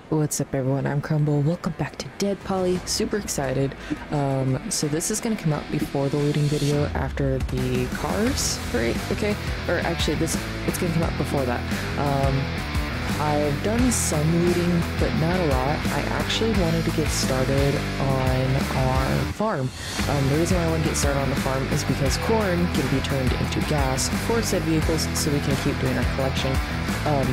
What's up everyone, I'm Crumble. Welcome back to DeadPoly. Super excited. So this is gonna come out before the looting video after the cars, right? Okay, or actually it's gonna come out before that. I've done some looting, but not a lot. I actually wanted to get started on our farm. The reason why I want to get started on the farm is because corn can be turned into gas for said vehicles, so we can keep doing our collection.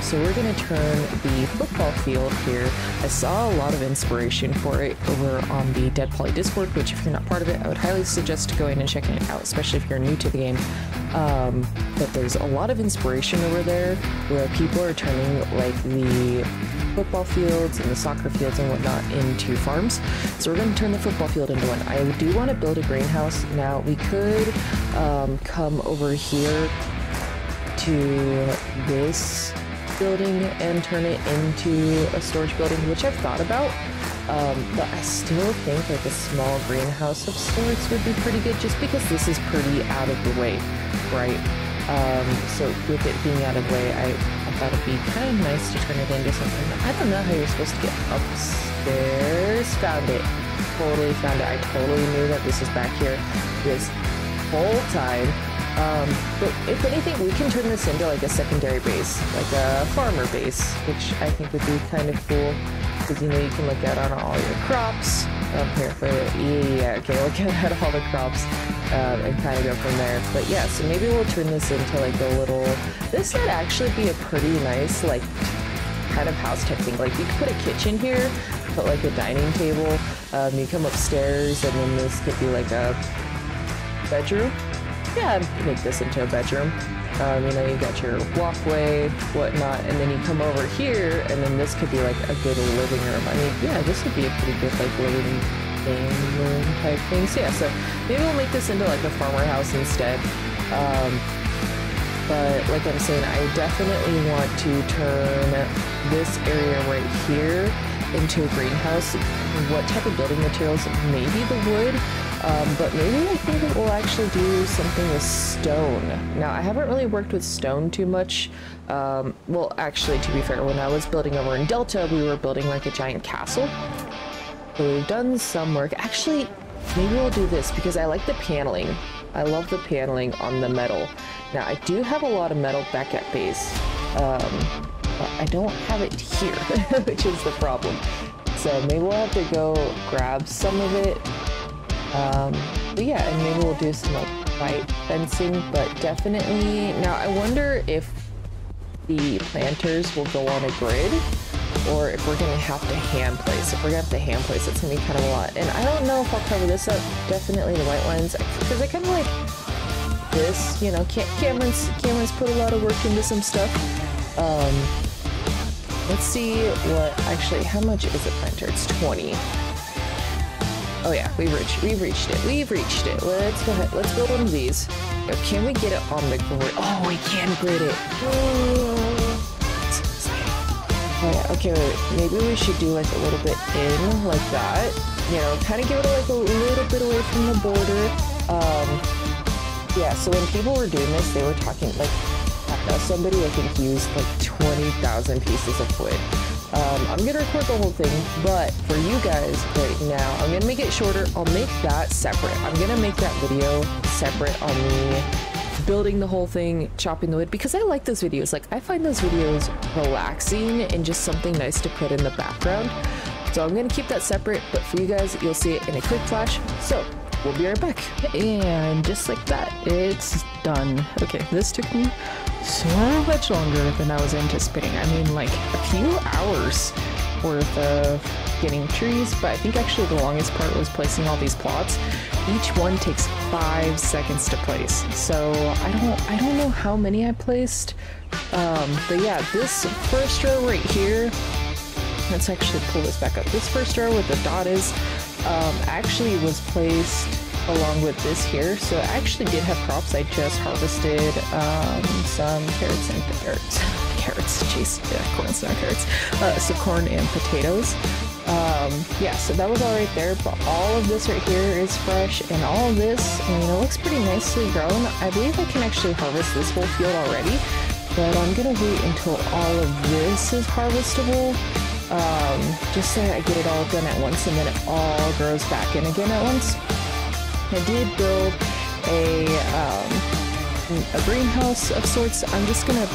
So we're going to turn the football field here. I saw a lot of inspiration for it over on the DeadPoly Discord, which if you're not part of it, I would highly suggest going and checking it out, especially if you're new to the game. But there's a lot of inspiration over there where people are turning like the football fields and the soccer fields and whatnot into farms. So we're going to turn the football field into one. I do want to build a greenhouse. Now we could come over here to this building and turn it into a storage building, which I've thought about. But I still think like a small greenhouse of sorts would be pretty good, just because this is pretty out of the way, right? So with it being out of the way, I thought it'd be kind of nice to turn it into something. I don't know how you're supposed to get upstairs. Found it. Totally found it. I totally knew that this was back here this whole time. But if anything, we can turn this into like a secondary base, like a farmer base, which I think would be kind of cool. Because, you know, you can look out on all your crops. Here for okay, look at all the crops and kind of go from there. But yeah, so maybe we'll turn this into like a little. This would actually be a pretty nice like kind of house type thing. Like you could put a kitchen here, put like a dining table. You come upstairs, and then this could be like a bedroom. Yeah, make this into a bedroom. You know, you got your walkway, whatnot, and then you come over here, and then this could be like a good living room. I mean, yeah, this would be a pretty good like living room type thing. So yeah, so maybe we'll make this into like a farmer house instead. But like I'm saying, I definitely want to turn this area right here into a greenhouse. What type of building materials? Maybe the wood. But maybe I think it will actually do something with stone. Now, I haven't really worked with stone too much. Well, actually, to be fair, when I was building over in Delta, we were building like a giant castle. So we've done some work. Actually, maybe we'll do this because I like the paneling. I love the paneling on the metal. Now, I do have a lot of metal back at base, but I don't have it here, which is the problem. So maybe we'll have to go grab some of it. But yeah, and maybe we'll do some like white fencing, but definitely. Now I wonder if the planters will go on a grid, or if we're gonna have to hand place. If we're gonna have to hand place, it's gonna be kind of a lot. And I don't know if I'll cover this up. Definitely the white lines, because I kind of like this. You know, Cameron's put a lot of work into some stuff. Let's see what actually. How much is a planter? It's 20. Oh yeah, we've reached it. Let's go ahead. Let's build one of these. Can we get it on the grid? Oh, we can grid it. Oh yeah, okay, wait. Maybe we should do like a little bit in, like that. You know, kind of give it like a little bit away from the border. Yeah, so when people were doing this, they were talking like, I don't know, somebody I think used like 20,000 pieces of wood. I'm gonna record the whole thing, but for you guys right now, I'm gonna make it shorter. I'll make that separate. I'm gonna make that video separate on me building the whole thing, chopping the wood, because I like those videos. Like, I find those videos relaxing and just something nice to put in the background. So I'm gonna keep that separate, but for you guys, you'll see it in a quick flash. So we'll be right back. And just like that, it's done. Okay, this took me so much longer than I was anticipating. I mean, like a few hours worth of getting trees, but I think actually the longest part was placing all these plots. Each one takes 5 seconds to place. So I don't know how many I placed. But yeah, this first row right here, let's actually pull this back up. This first row with the dot is actually was placed along with this here, so I actually did have crops. I just harvested some carrots and carrots, jeez, yeah, corn's not carrots, so corn and potatoes. Yeah, so that was all right there, but all of this right here is fresh, and all of this, I mean, it looks pretty nicely grown. I believe I can actually harvest this whole field already, but I'm gonna wait until all of this is harvestable. just so I get it all done at once and then it all grows back in again at once. I did build a greenhouse of sorts. I'm just gonna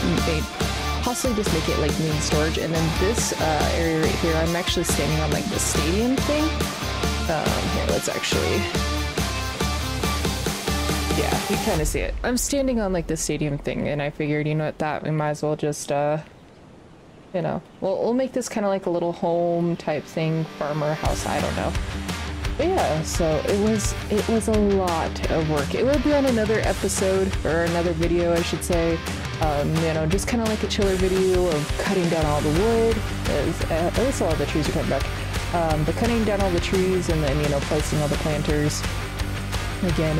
possibly just make it like main storage, and then this area right here, I'm actually standing on like the stadium thing. Here, let's actually, yeah, you kind of see it. I'm standing on like the stadium thing, and I figured, you know what, that we might as well just, you know, we'll make this kind of like a little home type thing, farmer house, I don't know. But yeah, so it was a lot of work. It will be on another episode, or another video, I should say. You know, just kind of like a chiller video of cutting down all the wood. At least a lot of the trees are cut back. But cutting down all the trees and then, you know, placing all the planters. Again,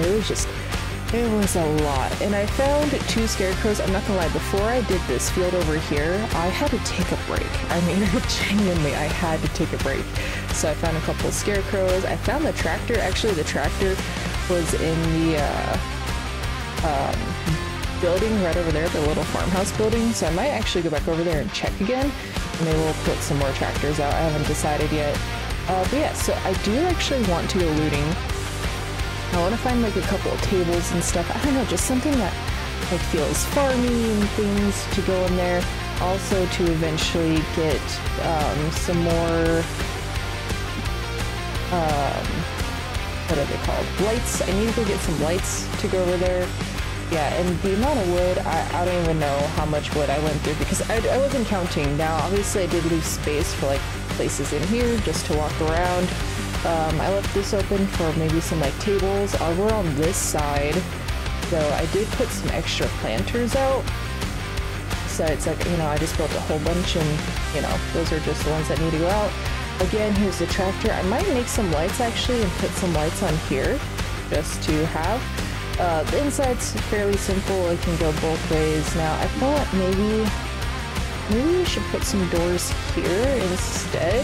it was a lot. And I found 2 scarecrows. I'm not gonna lie, before I did this field over here, I had to take a break. I mean, genuinely, I had to take a break. So I found a couple of scarecrows. I found the tractor. Actually, the tractor was in the building right over there, the little farmhouse building. So I might actually go back over there and check again. And maybe we'll put some more tractors out. I haven't decided yet. But yeah, so I do actually want to go looting. I want to find like a couple of tables and stuff. I don't know, just something that like feels farmy and things to go in there. Also to eventually get some more, what are they called? Lights. I need to go get some lights to go over there. Yeah, and the amount of wood, I don't even know how much wood I went through because I wasn't counting. Now, obviously I did leave space for like places in here just to walk around. I left this open for maybe some like tables over on this side. So I did put some extra planters out. So it's like, you know, I just built a whole bunch and, you know, those are just the ones that need to go out. Again, here's the tractor. I might make some lights actually and put some lights on here just to have. The inside's fairly simple. It can go both ways. Now, I thought maybe we should put some doors here instead.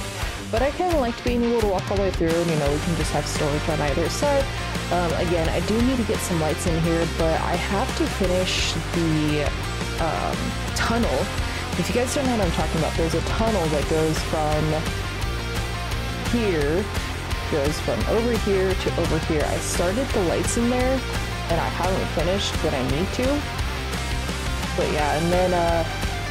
But I kind of liked being able to walk all the way through and, you know, we can just have storage on either side. Again, I do need to get some lights in here, but I have to finish the tunnel. If you guys don't know what I'm talking about, there's a tunnel that goes from here, goes from over here to over here. I started the lights in there, and I haven't finished, but I need to. But yeah, and then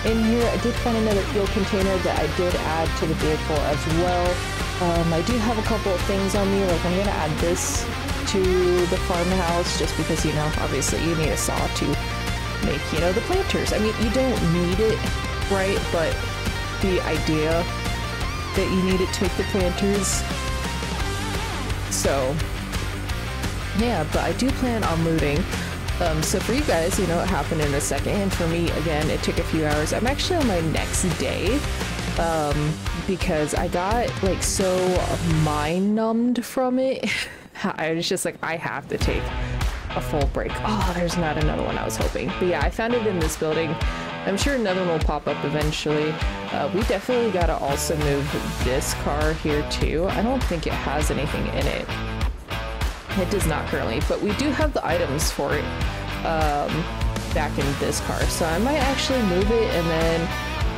in here I did find another fuel container that I did add to the vehicle as well. I do have a couple of things on me, like I'm gonna add this to the farmhouse just because, you know, obviously you need a saw to make, you know, the planters. I mean, you don't need it, right? But the idea that you need it to make the planters. So yeah, but I do plan on looting. So for you guys, you know, it happened in a second, and for me, again, it took a few hours. I'm actually on my next day, because I got like so mind-numbed from it. I was just like, I have to take a full break. Oh, there's not another one I was hoping. But yeah, I found it in this building. I'm sure another one will pop up eventually. We definitely gotta also move this car here too. I don't think it has anything in it. It does not currently, but we do have the items for it back in this car. So I might actually move it and then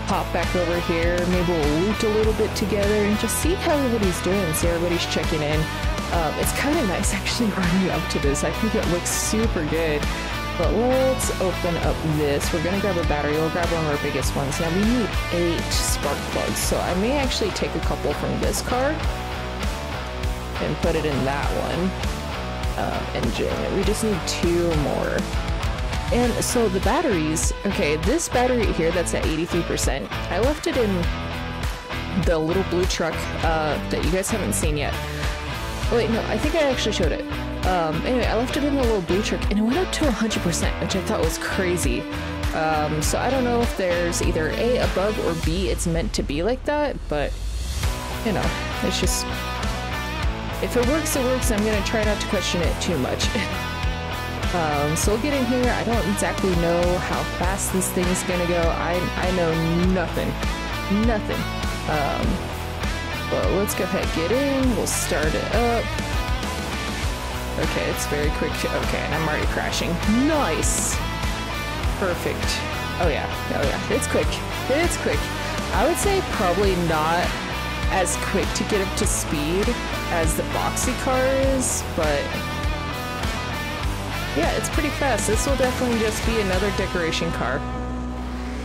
pop back over here. Maybe we'll loot a little bit together and just see how everybody's doing, see everybody's checking in. It's kind of nice actually running up to this. I think it looks super good. But let's open up this. We're gonna grab a battery. We'll grab one of our biggest ones. Now we need 8 spark plugs, so I may actually take a couple from this car and put it in that one. Engine. We just need 2 more. And so the batteries, okay, this battery here that's at 83%, I left it in the little blue truck that you guys haven't seen yet. Oh wait, no, I think I actually showed it. Anyway, I left it in the little blue truck and it went up to 100%, which I thought was crazy. So I don't know if there's either A, above, or B, it's meant to be like that, but, you know, it's just... If it works, it works. I'm gonna try not to question it too much. So we'll get in here. I don't exactly know how fast this thing's gonna go. I know nothing. Nothing. Well, let's go ahead and get in. We'll start it up. Okay, it's very quick. Okay, and I'm already crashing. Nice! Perfect. Oh yeah, it's quick. It's quick. I would say probably not as quick to get up to speed as the boxy car is, but yeah, it's pretty fast. This will definitely just be another decoration car.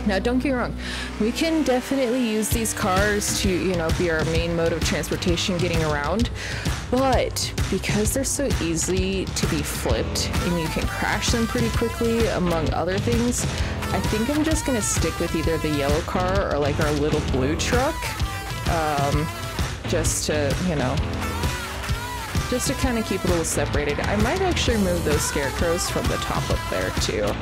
Now, don't get me wrong, we can definitely use these cars to, you know, be our main mode of transportation getting around, but because they're so easy to be flipped and you can crash them pretty quickly, among other things, I think I'm just gonna stick with either the yellow car or like our little blue truck, just to, you know, just to kind of keep it a little separated. I might actually remove those scarecrows from the top up there too.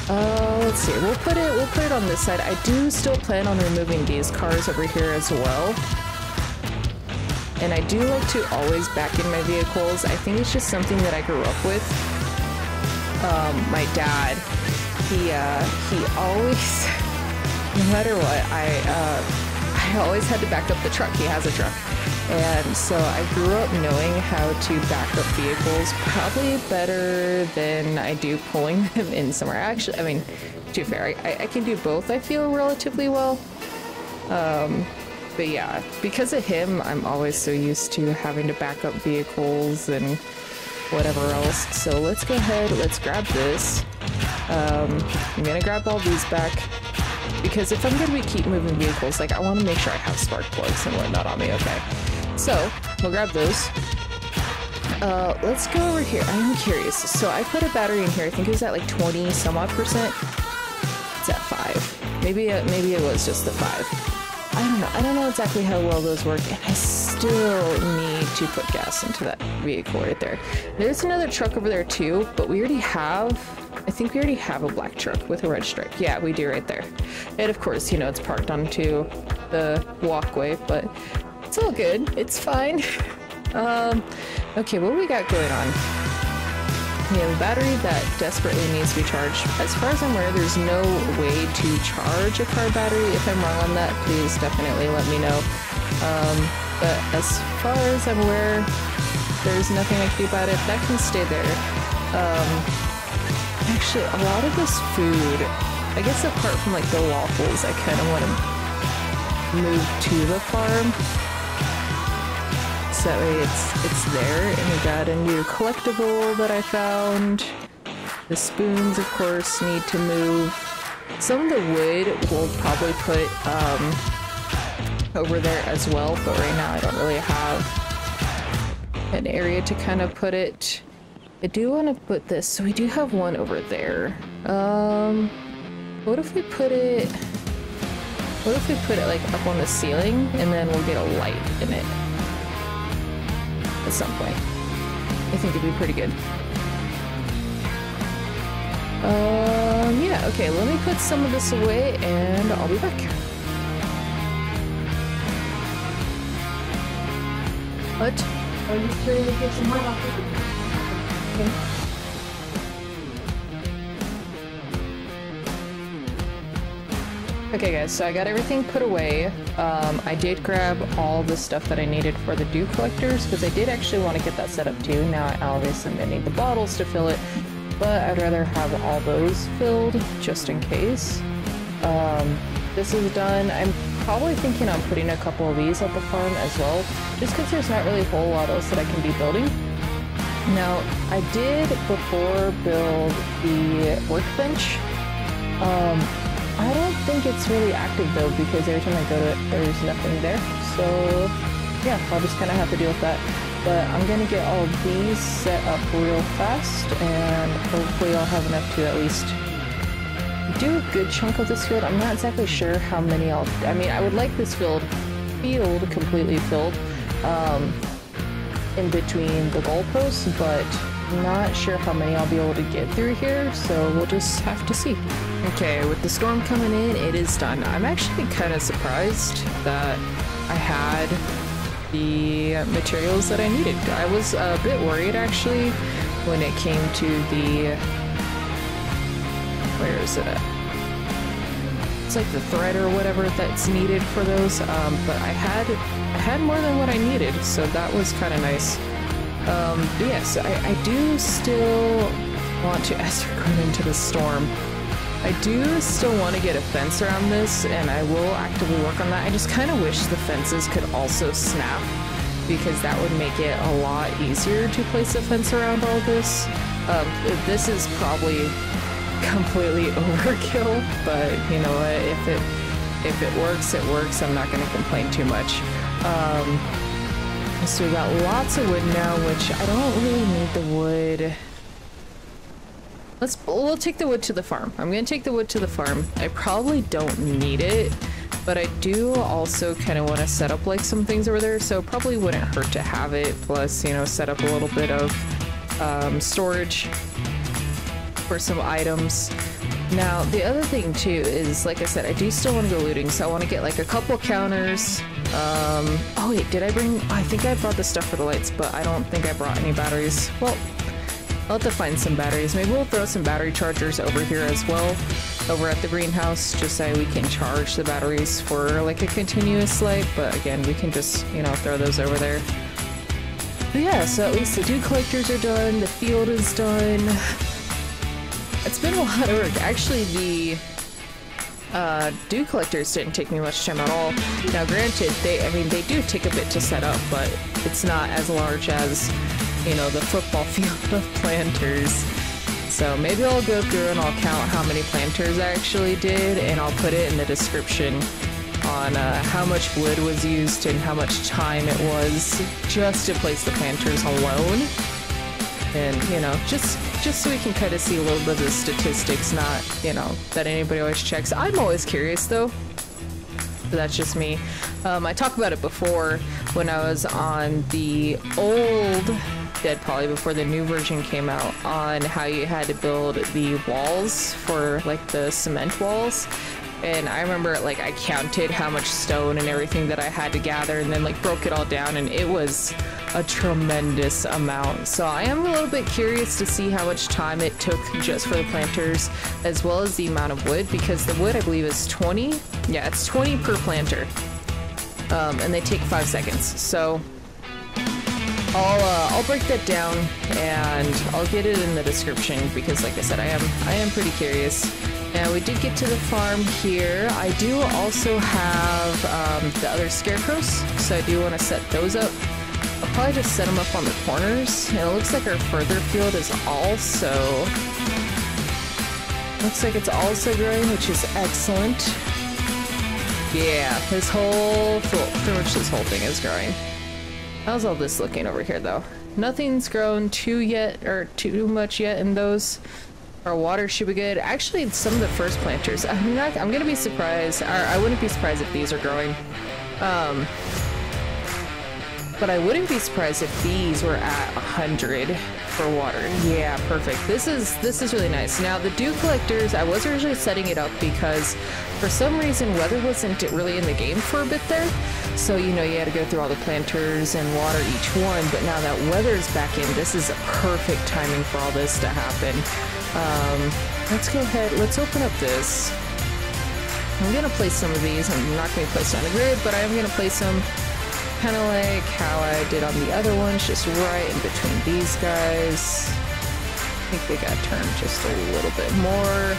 Let's see, we'll put it on this side. I do still plan on removing these cars over here as well. And I do like to always back in my vehicles. I think it's just something that I grew up with. My dad, he always, no matter what, I always had to back up the truck. He has a truck. And so I grew up knowing how to back up vehicles probably better than I do pulling them in somewhere. Actually, I mean, to be fair, I can do both, I feel, relatively well. But yeah, because of him, I'm always so used to having to back up vehicles and whatever else. So let's go ahead, let's grab this. I'm gonna grab all these back, because if I'm gonna keep moving vehicles, like, I want to make sure I have spark plugs and whatnot on me, okay? So, we'll grab those. Let's go over here. I am curious. So I put a battery in here. I think it was at like 20 some odd percent. It's at 5. Maybe it was just the 5. I don't know. I don't know exactly how well those work, and I still need to put gas into that vehicle right there. There's another truck over there too, but we already have, I think we already have a black truck with a red stripe. Yeah, we do right there. And of course, you know, it's parked onto the walkway, but it's all good. It's fine. Okay, what we got going on? We have a battery that desperately needs to be charged. As far as I'm aware, there's no way to charge a car battery. If I'm wrong on that, please definitely let me know. But as far as I'm aware, there's nothing I can do about it. That can stay there. Actually, a lot of this food, I guess apart from like the waffles, I kind of want to move to the farm. So that way it's there. And we got a new collectible that I found. The spoons, of course, need to move. Some of the wood we'll probably put over there as well, but right now I don't really have an area to kind of put it. I do want to put this, so we do have one over there. What if we put it like up on the ceiling, and then we'll get a light in it at some point. I think it'd be pretty good. Yeah, okay, let me put some of this away and I'll be back. What? Are you trying to get some light off of it? Okay. Okay guys, so I got everything put away. I did grab all the stuff that I needed for the dew collectors, because I did actually want to get that set up too. Now I obviously am going to need the bottles to fill it, but I'd rather have all those filled just in case. This is done. I'm probably thinking on putting a couple of these at the farm as well, just because there's not really a whole lot else that I can be building. Now, I did before build the workbench. I don't think it's really active though, because every time I go to it, there's nothing there. So yeah, I'll just kind of have to deal with that. But I'm gonna get all of these set up real fast, and hopefully I'll have enough to at least do a good chunk of this field. I'm not exactly sure how many I mean, I would like this field completely filled in between the goalposts, but not sure how many I'll be able to get through here, so we'll just have to see. Okay, with the storm coming in, it is done. I'm actually kind of surprised that I had the materials that I needed. I was a bit worried actually when it came to the, where is it at? It's like the thread or whatever that's needed for those, but I had more than what I needed, so that was kind of nice. But yes, I do still want to, as we're going into the storm, I do still want to get a fence around this, and I will actively work on that. I just kind of wish the fences could also snap, because that would make it a lot easier to place a fence around all this. This is probably completely overkill, but you know what, if it works, it works. I'm not going to complain too much. So we got lots of wood now, which I don't really need the wood. We'll take the wood to the farm. I'm gonna take the wood to the farm. I probably don't need it, but I do also kind of want to set up like some things over there, so it probably wouldn't hurt to have it. Plus, you know, set up a little bit of storage for some items. Now, the other thing too is, like I said, I do still want to go looting, so I want to get like a couple counters. Oh wait, did I bring? I think I brought the stuff for the lights, but I don't think I brought any batteries. Well, I'll have to find some batteries. Maybe we'll throw some battery chargers over here as well, over at the greenhouse, just so we can charge the batteries for like a continuous light. But again, we can just, you know, throw those over there. But yeah, so at least the dew collectors are done, the field is done. It's been a lot of work. Actually, the dew collectors didn't take me much time at all. Now granted, they do take a bit to set up, but it's not as large as, you know, the football field of planters. So maybe I'll go through and I'll count how many planters I actually did, and I'll put it in the description on how much wood was used and how much time it was just to place the planters alone. And, you know, just so we can kind of see a little bit of the statistics, not, you know, that anybody always checks. I'm always curious though. But that's just me. I talked about it before when I was on the old DeadPoly before the new version came out, on how you had to build the walls for like the cement walls. And I remember like I counted how much stone and everything that I had to gather, and then like broke it all down, and it was a tremendous amount. So I am a little bit curious to see how much time it took just for the planters, as well as the amount of wood, because the wood I believe is 20. Yeah, it's 20 per planter. And they take 5 seconds. So I'll break that down and I'll get it in the description, because like I said, I am pretty curious. Now we did get to the farm here. I do also have the other scarecrows, so I do want to set those up. I'll probably just set them up on the corners. And it looks like our further field is also... looks like it's also growing, which is excellent. Yeah, this whole... pretty much this whole thing is growing. How's all this looking over here, though? Nothing's grown too much yet in those. Our water should be good. Actually, some of the first planters, I'm gonna be surprised, or I wouldn't be surprised if these are growing. But I wouldn't be surprised if these were at 100 for water. Yeah, perfect. This is really nice. Now the dew collectors, I was originally setting it up because for some reason weather wasn't really in the game for a bit there. So, you know, you had to go through all the planters and water each one, but now that weather's back in, this is a perfect timing for all this to happen. Let's go ahead, let's open up this. I'm gonna place some of these. I'm not gonna place them on the grid, but I am gonna place them kind of like how I did on the other ones, just right in between these guys. I think they got turned just a little bit more.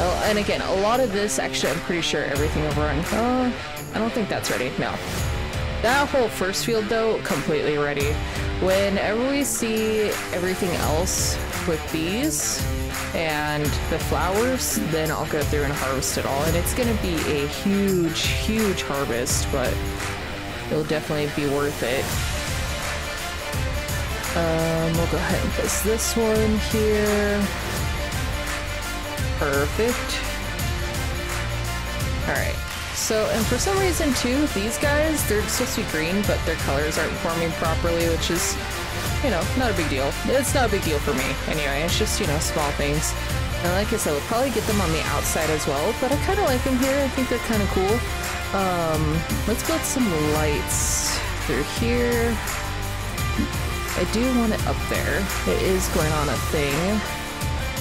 Oh, and again, a lot of this, actually, I'm pretty sure everything over on... oh, I don't think that's ready. No. That whole first field, though, completely ready. Whenever we see everything else with these and the flowers, then I'll go through and harvest it all. And it's going to be a huge, huge harvest, but it'll definitely be worth it. We'll go ahead and place this one here. Perfect. Alright. So, and for some reason too, these guys, they're supposed to be green, but their colors aren't forming properly, which is, you know, not a big deal. It's not a big deal for me. Anyway, it's just, you know, small things. And like I said, we'll probably get them on the outside as well, but I kind of like them here. I think they're kind of cool. Let's build some lights through here. I do want it up there. It is going on a thing.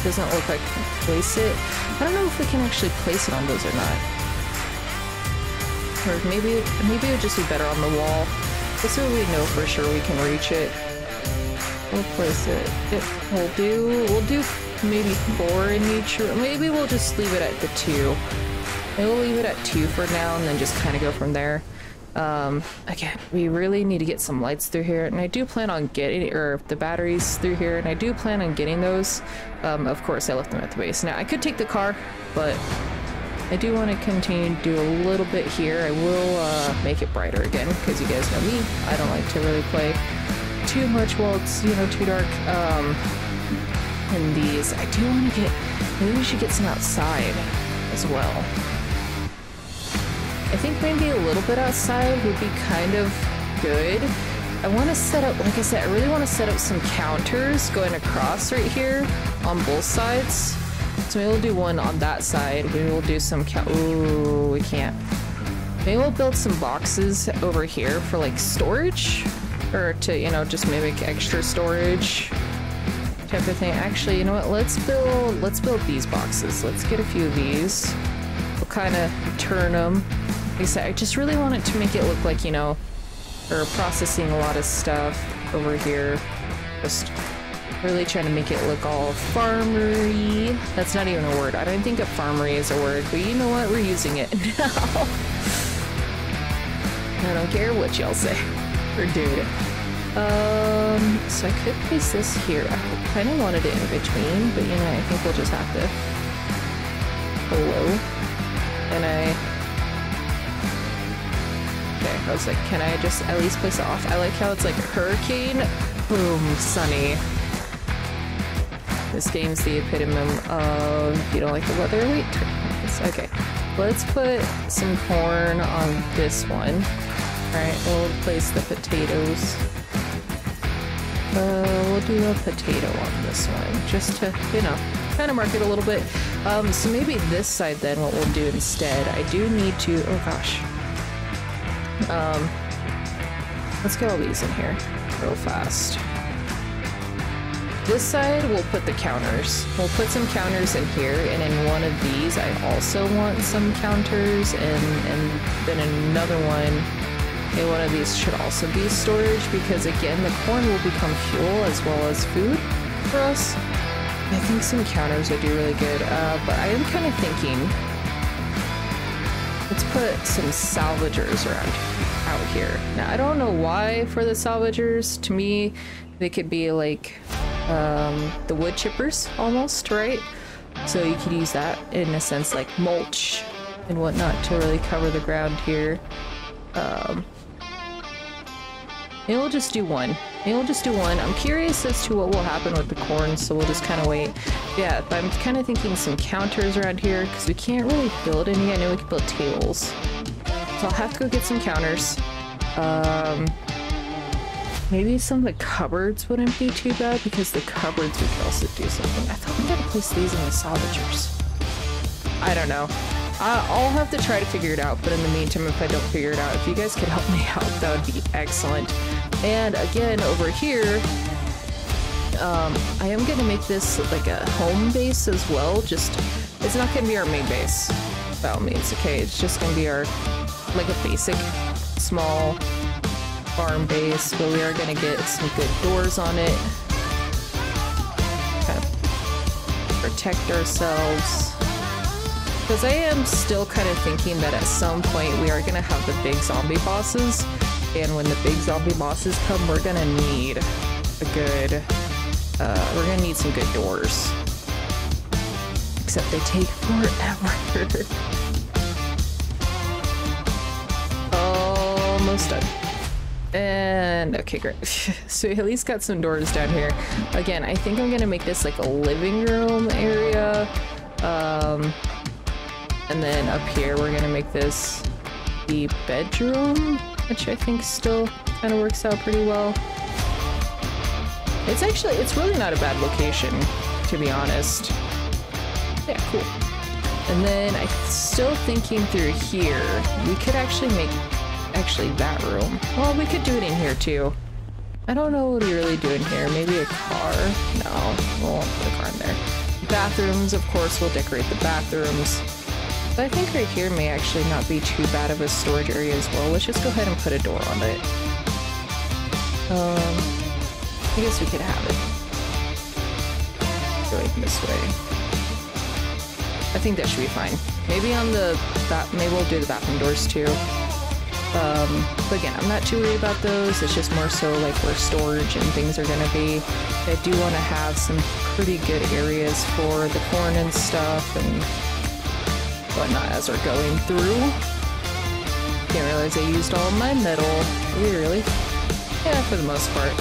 Doesn't look like I can place it. I don't know if we can actually place it on those or not. Or maybe it would just be better on the wall. This way we know for sure we can reach it. We'll place it. We'll do maybe 4 in each room. Maybe we'll just leave it at the 2. Maybe we'll leave it at 2 for now and then just kind of go from there. Again, we really need to get some lights through here, and I do plan on getting, or the batteries through here, and I do plan on getting those. Of course, I left them at the base. Now, I could take the car, but I do want to continue to do a little bit here. I will make it brighter again, because you guys know me. I don't like to really play too much while it's, you know, too dark. And these, I do want to get, maybe we should get some outside as well. I think maybe a little bit outside would be kind of good. I want to set up, like I said, I really want to set up some counters going across right here on both sides. So maybe we'll do one on that side. Maybe we'll do some ooh, we can't. Maybe we'll build some boxes over here for like storage, or to, you know, just mimic extra storage type of thing. Actually, you know what? Let's build these boxes. Let's get a few of these. We'll kind of turn them. Like I said, I just really want it to make it look like, you know, or processing a lot of stuff over here. Just really trying to make it look all farmery. That's not even a word. I don't think a farmery is a word, but you know what? We're using it now. I don't care what y'all say. We're doing it. So I could place this here. I kind of wanted it in between, but you know, I think we'll just have to. Hello. Okay, I was like, can I just at least place it off? I like how it's like a hurricane, boom, sunny. This game's the epitome of, you don't like the weather, wait, okay. Let's put some corn on this one. Alright, we'll place the potatoes. We'll do a potato on this one, just to, you know, kind of mark it a little bit. So maybe this side then, what we'll do instead, I do need to, oh gosh. Let's get all these in here real fast. This side, we'll put the counters. We'll put some counters in here, and in one of these, I also want some counters, and then another one, and one of these should also be storage, because again, the corn will become fuel as well as food for us. I think some counters would do really good, but I am kind of thinking, let's put some salvagers around out here. Now, I don't know why for the salvagers. To me, they could be like the wood chippers almost, right? So you could use that in a sense like mulch and whatnot to really cover the ground here. Maybe we'll just do one. Maybe we'll just do one. I'm curious as to what will happen with the corn, so we'll just kind of wait. Yeah, but I'm kind of thinking some counters around here, because we can't really build any. I know we can build tables. So I'll have to go get some counters. Maybe some of the cupboards wouldn't be too bad, because the cupboards we could also do something. I thought we gotta place these in the salvagers. I don't know. I'll have to try to figure it out, but in the meantime, if I don't figure it out, if you guys could help me out, that would be excellent. And again, over here, I am going to make this like a home base as well. Just, it's not going to be our main base, by all means, okay? It's just going to be our, like a basic, small farm base, but we are going to get some good doors on it. Kind of protect ourselves. Because I am still kind of thinking that at some point we are going to have the big zombie bosses, and when the big zombie bosses come, we're going to need a good, we're going to need some good doors. Except they take forever. Almost done. And okay, great. So we at least got some doors down here. Again, I think I'm going to make this like a living room area. And then up here, we're gonna make this the bedroom, which I think still kind of works out pretty well. It's really not a bad location, to be honest. Yeah, cool. And then I'm still thinking through here, we could actually make that room. Well, we could do it in here too. I don't know what we really do in here. Maybe a car? No, we won't put a car in there. Bathrooms, of course, we'll decorate the bathrooms. But I think right here may actually not be too bad of a storage area as well. Let's just go ahead and put a door on it. I guess we could have it. going this way. I think that should be fine. Maybe on the maybe we'll do the bathroom doors too. But again, I'm not too worried about those. It's just more so like where storage and things are gonna be. I do want to have some pretty good areas for the corn and stuff and whatnot as we're going through. Didn't realize I used all my metal. Really? Yeah, for the most part.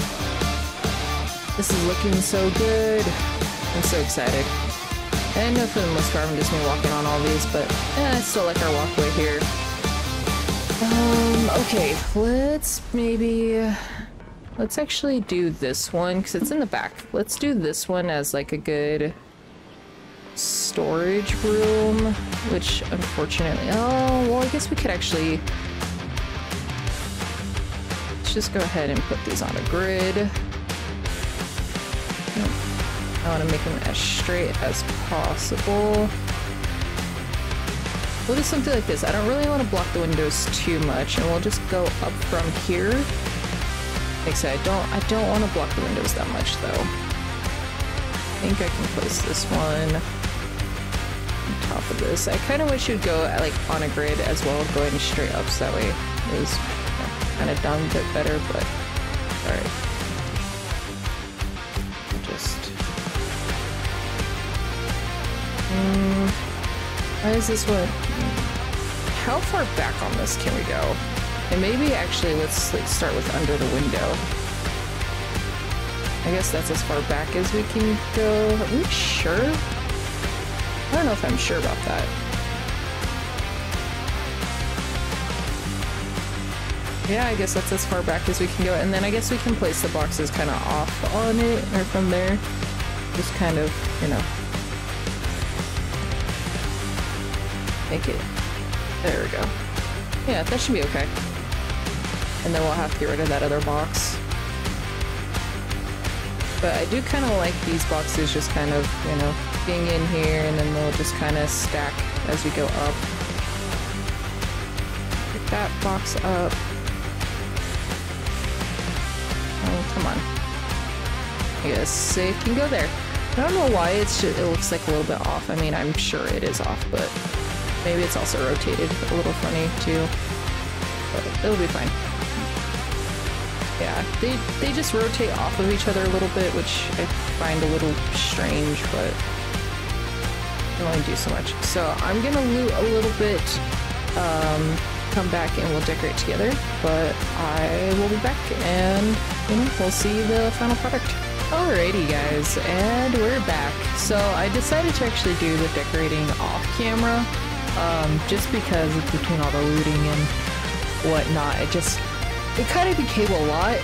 This is looking so good. I'm so excited. And I know for the most part I'm just gonna be walking on all these, but I still like our walkway here. Okay, let's actually do this one, because it's in the back. Let's do this one as like a good storage room, which unfortunately, oh, well, I guess we could actually, let's just go ahead and put these on a grid. I want to make them as straight as possible. We'll do something like this. I don't really want to block the windows too much, and we'll just go up from here. Like I said, I don't want to block the windows that much, though. I think I can place this one on top of this. I kind of wish you'd go like on a grid as well, going straight up, so that way it was kind of done a bit better. But all right, just. Why is this one? How far back on this can we go? And maybe actually let's like start with under the window. I guess that's as far back as we can go. Are we sure? I don't know if I'm sure about that. Yeah, I guess that's as far back as we can go. And then I guess we can place the boxes kind of off on it or from there. Just kind of, you know. Make it. There we go. Yeah, that should be okay. And then we'll have to get rid of that other box. But I do kind of like these boxes just kind of, you know, being in here, and then they'll just kind of stack as we go up. Pick that box up. Oh, come on. Yes, it can go there. I don't know why it's just, it looks like a little bit off. I mean, I'm sure it is off, but maybe it's also rotated a little funny too. But it'll be fine. Yeah, they just rotate off of each other a little bit, which I find a little strange, but I only do so much. So I'm gonna loot a little bit, come back and we'll decorate together, but I will be back and, you know, we'll see the final product. Alrighty guys, and we're back. So I decided to actually do the decorating off camera, just because it's between all the looting and whatnot, it kind of became a lot.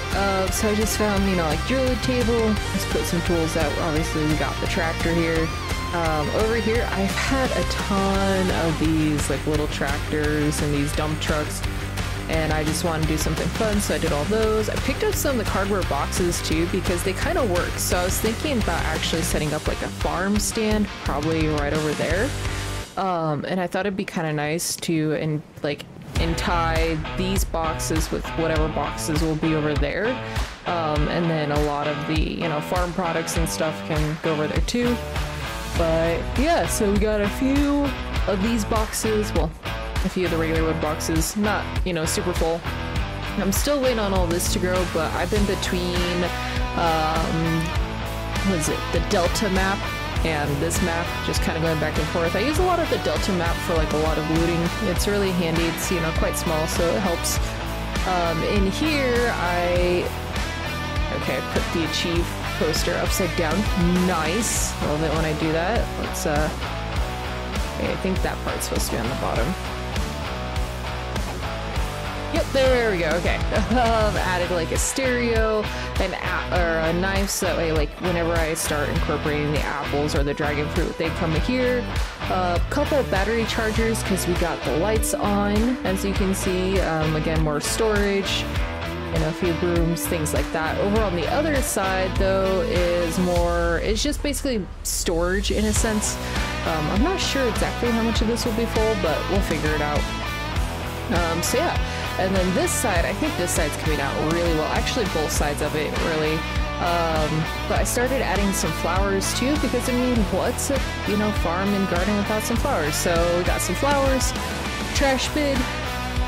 So I just found, you know, like drilling table, let's put some tools out. Obviously we got the tractor here. Over here I've had a ton of these like little tractors and these dump trucks, and I just wanted to do something fun, so I did all those. I picked up some of the cardboard boxes too because they kind of work. So I was thinking about actually setting up like a farm stand, probably right over there. And I thought it'd be kind of nice to tie these boxes with whatever boxes will be over there. And then a lot of the, you know, farm products and stuff can go over there too. But yeah, so we got a few of these boxes, well, a few of the regular wood boxes, not, you know, super full. I'm still waiting on all this to grow, but I've been between, what is it, the Delta map and this map, just kind of going back and forth. I use a lot of the Delta map for like a lot of looting. It's really handy. It's, you know, quite small, so it helps. In here, I put the achieve poster upside down. Nice. Love it when I do that. Let's, okay, I think that part's supposed to be on the bottom. Yep, there we go. Okay. Added like a stereo, or a knife, so that way, like, whenever I start incorporating the apples or the dragon fruit, they come here. A couple of battery chargers because we got the lights on, as you can see. Again, more storage, you know, a few brooms, things like that. Over on the other side, though, is more. It's just basically storage in a sense. I'm not sure exactly how much of this will be full, but we'll figure it out. So yeah. And then this side, I think this side's coming out really well. Actually, both sides of it, really. But I started adding some flowers too, because I mean, what's a, you know, farm and garden without some flowers? So we got some flowers, trash bin,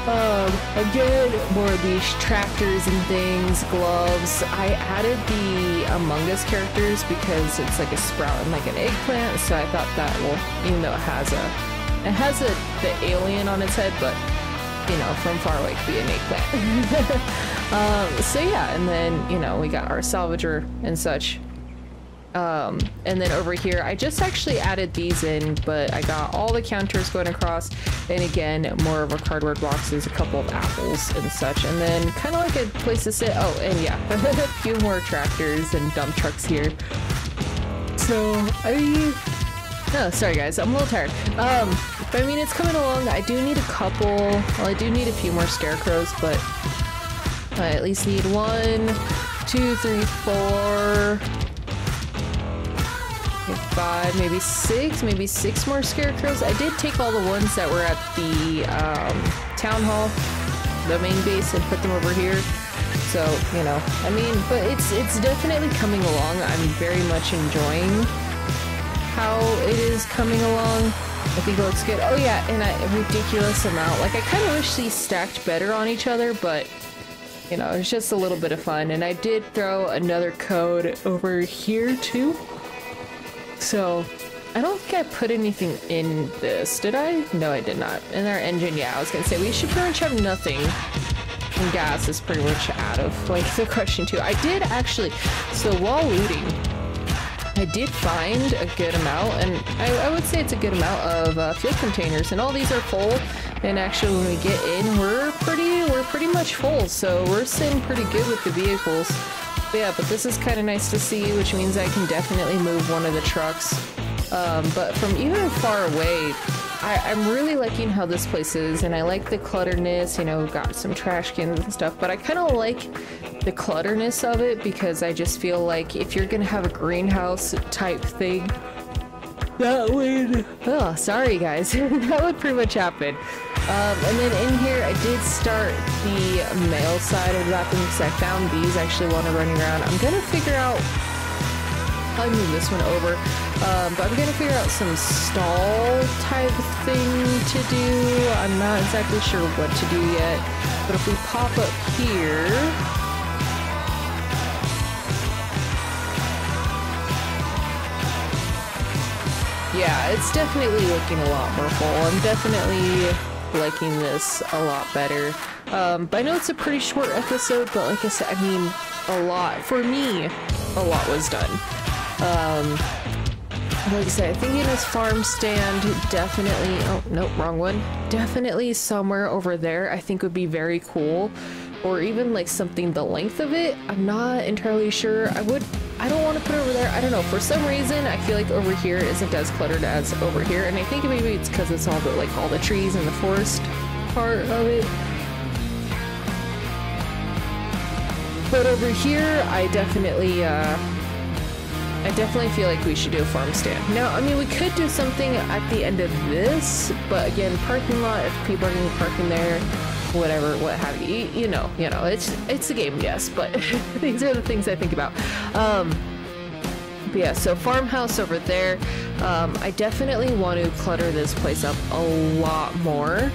again, more of these tractors and things, gloves. I added the Among Us characters because it's like a sprout and like an eggplant, so I thought that, well, even though it has the alien on its head, but you know, from far away it could be an eggplant. So yeah, and then, you know, we got our salvager and such. And then over here, I just actually added these in, but I got all the counters going across, and again, more of our cardboard boxes, a couple of apples and such, and then kind of like a place to sit. Oh, and yeah, a few more tractors and dump trucks here. So, oh, sorry guys, I'm a little tired. But I mean, it's coming along. I do need a couple, well, I do need a few more scarecrows, but I at least need 1, 2, 3, 4, 5, maybe 6 more scarecrows. I did take all the ones that were at the town hall, the main base, and put them over here. So, you know, I mean, but it's definitely coming along. I'm very much enjoying how it is coming along. I think it looks good. Oh yeah, and a ridiculous amount. Like, I kind of wish these stacked better on each other, but you know, it's just a little bit of fun. And I did throw another code over here too. So I don't think I put anything in this, did I? No, I did not. In our engine, yeah, I was gonna say we should pretty much have nothing. And gas is pretty much out of like the question too. I did actually, so while looting, I did find a good amount, and I would say it's a good amount of fuel containers, and all these are full. And actually, when we get in, we're pretty much full, so we're sitting pretty good with the vehicles. But yeah, but this is kind of nice to see, which means I can definitely move one of the trucks. But from even far away, I'm really liking how this place is, and I like the clutterness. You know, got some trash cans and stuff, but I kind of like the clutterness of it because I just feel like if you're gonna have a greenhouse type thing, that would, oh, sorry guys, that would pretty much happen. And then in here, I did start the male side of the bathroom because I found these actually while I'm running around. I'm gonna figure out, I'll move this one over, but I'm gonna figure out some stall type thing to do. I'm not exactly sure what to do yet, but if we pop up here, yeah, it's definitely looking a lot more full. I'm definitely liking this a lot better. But I know it's a pretty short episode, but like I said, I mean, a lot, for me, a lot was done. Like I said, I think in this farm stand, definitely, oh, nope, wrong one. Definitely somewhere over there, I think would be very cool. Or even like something the length of it, I'm not entirely sure. I don't want to put it over there. I don't know. For some reason, I feel like over here isn't as cluttered as over here. And I think maybe it's because it's all the, like, all the trees and the forest part of it. But over here, I definitely feel like we should do a farm stand. Now, I mean, we could do something at the end of this, but again, parking lot, if people are going to be parking there, whatever, what have you, you know, it's a game, yes, but these are the things I think about. But yeah, so farmhouse over there. I definitely want to clutter this place up a lot more,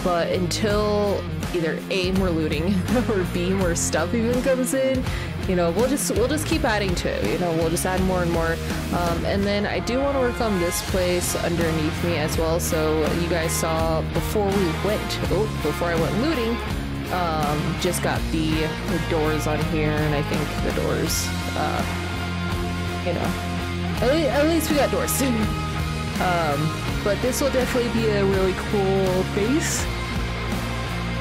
but until either A, more looting, or B, more stuff even comes in, you know, we'll just keep adding to it. You know, we'll just add more and more. And then I do want to work on this place underneath me as well. So you guys saw before I went looting, just got the doors on here, and I think the doors, you know, at least we got doors. But this will definitely be a really cool base.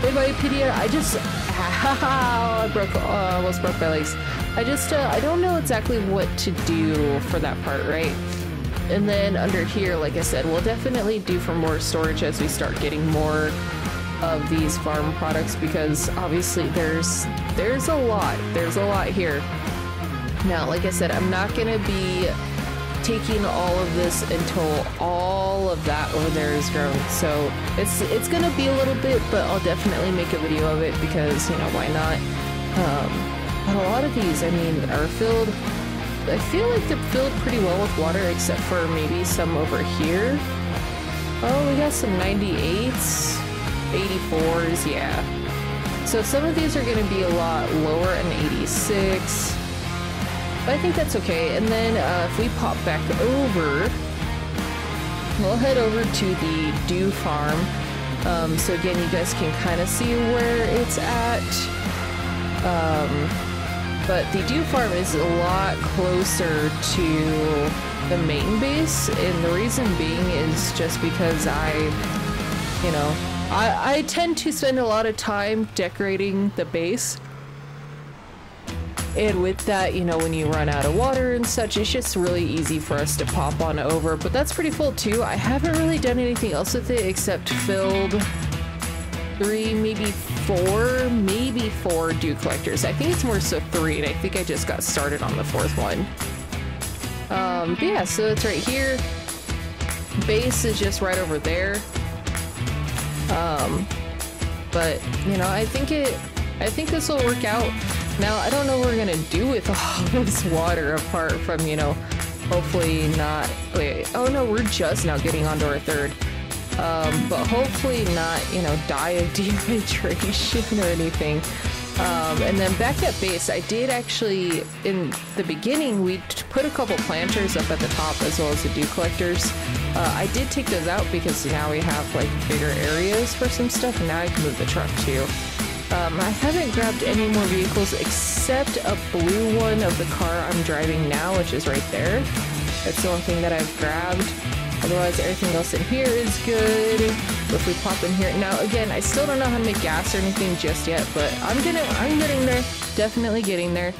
In my opinion, I just, I almost broke my legs. I don't know exactly what to do for that part, right? And then under here, like I said, we'll definitely do for more storage as we start getting more of these farm products, because obviously there's a lot here. Now, like I said, I'm not gonna be taking all of this until all of that over there is grown. So it's gonna be a little bit, but I'll definitely make a video of it because, you know, why not? But a lot of these, I mean, are filled, I feel like they're filled pretty well with water, except for maybe some over here. Oh, we got some 98s, 84s, yeah. So some of these are going to be a lot lower, an 86. But I think that's okay. And then if we pop back over, we'll head over to the dew farm. So again, you guys can kind of see where it's at. But the dew farm is a lot closer to the main base, and the reason being is just because I tend to spend a lot of time decorating the base. And with that, you know, when you run out of water and such, it's just really easy for us to pop on over. But that's pretty full too. I haven't really done anything else with it except filled 3, maybe 4 dew collectors. I think it's more so 3, and I think I just got started on the 4th one. But yeah, so it's right here. Base is just right over there. But you know, I think this will work out. Now, I don't know what we're gonna do with all this water apart from, you know, hopefully not, wait, oh no, we're just now getting onto our 3rd. But hopefully not, you know, die of dehydration or anything. And then back at base, I did actually, in the beginning, we put a couple planters up at the top as well as the dew collectors. I did take those out because now we have like bigger areas for some stuff, and now I can move the truck too. I haven't grabbed any more vehicles except a blue one of the car I'm driving now, which is right there. That's the only thing that I've grabbed. Otherwise, everything else in here is good. If we pop in here. Now, again, I still don't know how to make gas or anything just yet, but I'm getting there. Definitely getting there.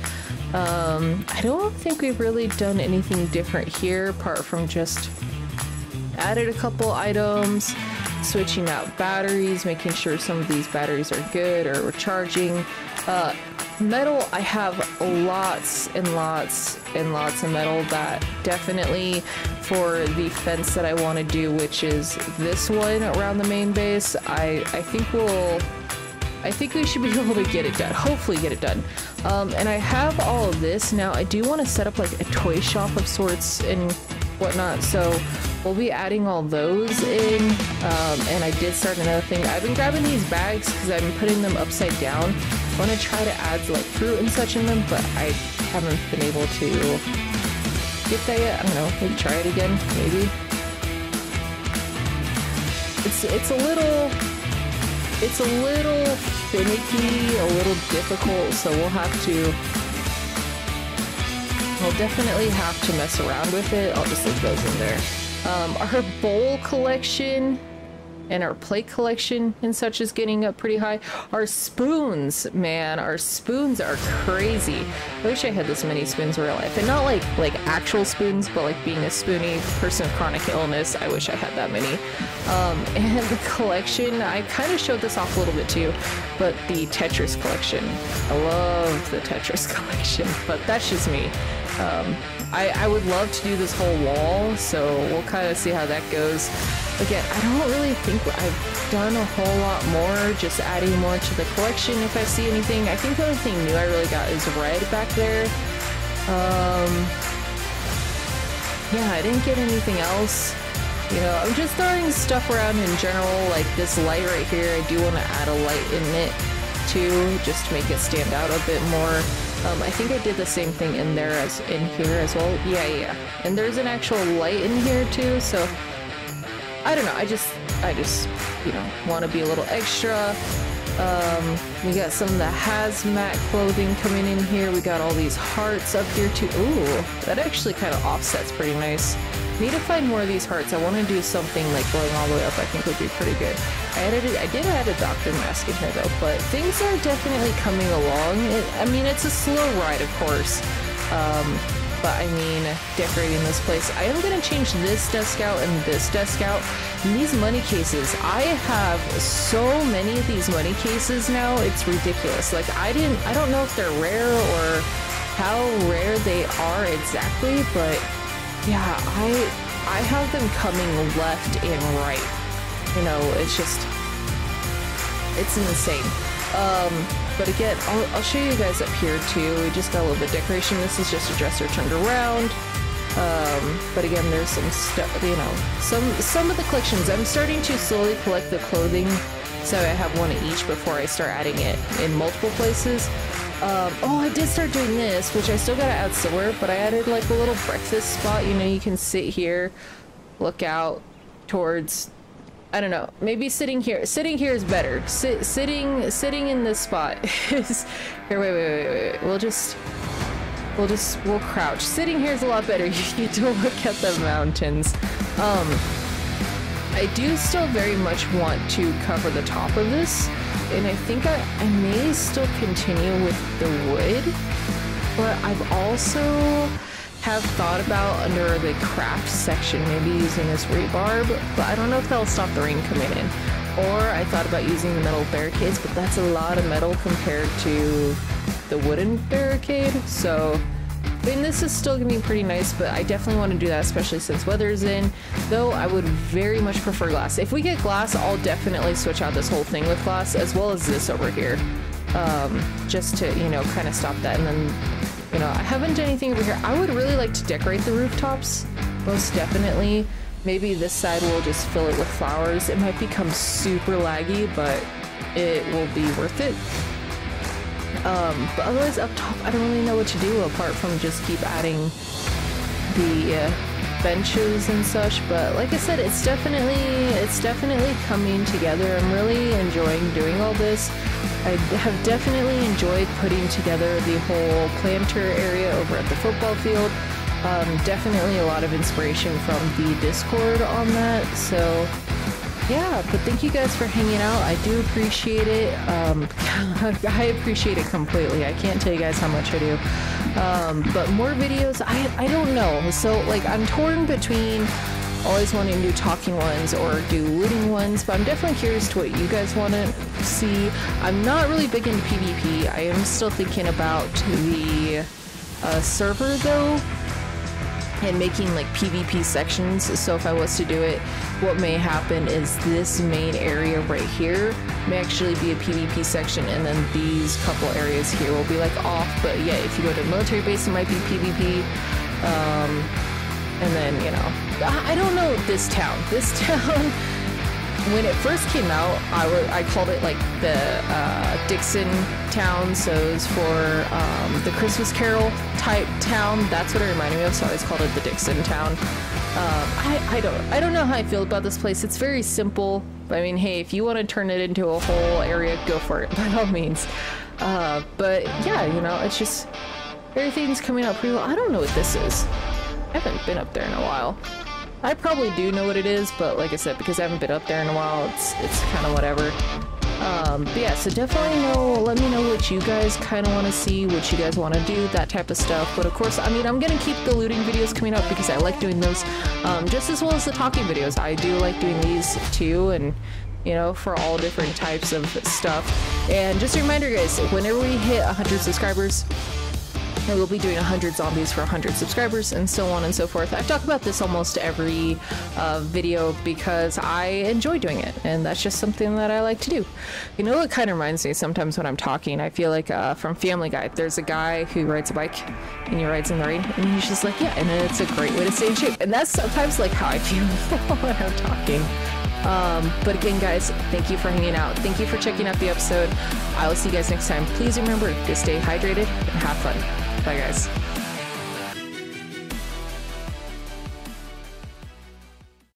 I don't think we've really done anything different here apart from just added a couple items, switching out batteries, making sure some of these batteries are good or recharging. Metal, I have lots and lots and lots of metal that definitely for the fence that I want to do, which is this one around the main base. I think we should be able to get it done, hopefully get it done. And I have all of this. Now I do want to set up like a toy shop of sorts and whatnot, so we'll be adding all those in. And I did start another thing. I've been grabbing these bags because I've been putting them upside down. I want to try to add like fruit and such in them, but I haven't been able to get that yet. I don't know, maybe try it again, maybe. It's a little finicky, a little difficult, so we'll definitely have to mess around with it. I'll just leave those in there. Our bowl collection and our plate collection and such is getting up pretty high. Our spoons, man, our spoons are crazy. I wish I had this many spoons in real life, and not like actual spoons, but like being a spoony person with chronic illness, I wish I had that many. And the collection, I kind of showed this off a little bit too, but the Tetris collection. I love the Tetris collection, but that's just me. I would love to do this whole wall, so we'll kind of see how that goes. Again, I don't really think I've done a whole lot more, just adding more to the collection if I see anything. I think the only thing new I really got is red back there. Yeah, I didn't get anything else. You know, I'm just throwing stuff around in general, like this light right here. I do want to add a light in it too, just to make it stand out a bit more. I think I did the same thing in there as in here as well. Yeah. And there's an actual light in here too, so I don't know. I just, you know, want to be a little extra. We got some of the hazmat clothing coming in here. We got all these hearts up here too. Ooh, that actually kind of offsets pretty nice. Need to find more of these hearts. I want to do something like going all the way up. I think would be pretty good. I did add a doctor mask in here though, but things are definitely coming along. I mean, it's a slow ride, of course. But I mean, decorating this place. I am going to change this desk out and this desk out. And these money cases, I have so many of these money cases now, it's ridiculous. Like, I don't know if they're rare or how rare they are exactly, but yeah, I have them coming left and right. You know, it's insane. But again, I'll show you guys up here too. We just got a little bit of decoration. This is just a dresser turned around. But again, there's some stuff, you know, some of the collections. I'm starting to slowly collect the clothing, so I have one each before I start adding it in multiple places. Oh, I did start doing this, which I still gotta add somewhere, but I added like a little breakfast spot. You know, you can sit here, look out towards, I don't know, maybe sitting here. Sitting here is better. Sitting in this spot is, here, wait. We'll crouch. Sitting here is a lot better. You get to look at the mountains. I do still very much want to cover the top of this, and I think I may still continue with the wood, but I've also have thought about under the craft section maybe using this rebarb, but I don't know if that'll stop the rain coming in. Or I thought about using the metal barricades, but that's a lot of metal compared to the wooden barricade, so I mean, this is still gonna be pretty nice, but I definitely want to do that, especially since weather's in, though I would very much prefer glass. If we get glass, I'll definitely switch out this whole thing with glass, as well as this over here, just to, you know, kind of stop that. And then, you know, I haven't done anything over here. I would really like to decorate the rooftops, most definitely. Maybe this side we'll just fill it with flowers. It might become super laggy, but it will be worth it. But otherwise up top, I don't really know what to do apart from just keep adding the benches and such. But like I said, it's definitely coming together. I'm really enjoying doing all this. I have definitely enjoyed putting together the whole planter area over at the football field. Definitely a lot of inspiration from the Discord on that, so yeah, but thank you guys for hanging out. I do appreciate it. I appreciate it completely. I can't tell you guys how much I do. But more videos, I don't know. So like I'm torn between always wanting to do talking ones or do looting ones, but I'm definitely curious to what you guys want to see. I'm not really big into PvP. I am still thinking about the server though, and making like PvP sections. So if I was to do it, what may happen is this main area right here may actually be a PvP section, and then these couple areas here will be like off. But yeah, if you go to a military base, it might be PvP. And then, you know, I don't know this town. This town, when it first came out, I called it like the Dixon town, so it was for the Christmas Carol type town. That's what it reminded me of, so I always called it the Dixon town. I don't know how I feel about this place. It's very simple, but I mean, hey, if you want to turn it into a whole area, go for it, by all means. But yeah, you know, it's just, everything's coming out pretty well. I don't know what this is. I haven't been up there in a while. I probably do know what it is, but like I said, because I haven't been up there in a while, it's kind of whatever. But yeah, so definitely let me know what you guys kind of want to see, what you guys want to do, that type of stuff. But of course, I mean, I'm going to keep the looting videos coming up because I like doing those, just as well as the talking videos. I do like doing these too, and you know, for all different types of stuff. And just a reminder, guys, whenever we hit 100 subscribers, I will be doing 100 zombies for 100 subscribers, and so on and so forth. I talk about this almost every video because I enjoy doing it, and that's just something that I like to do. You know, it kind of reminds me sometimes when I'm talking, I feel like from Family Guy, there's a guy who rides a bike and he rides in the rain, and he's just like, yeah, and it's a great way to stay in shape. And that's sometimes like how I feel when I'm talking. But again, guys, thank you for hanging out. Thank you for checking out the episode. I will see you guys next time. Please remember to stay hydrated and have fun. Bye, guys.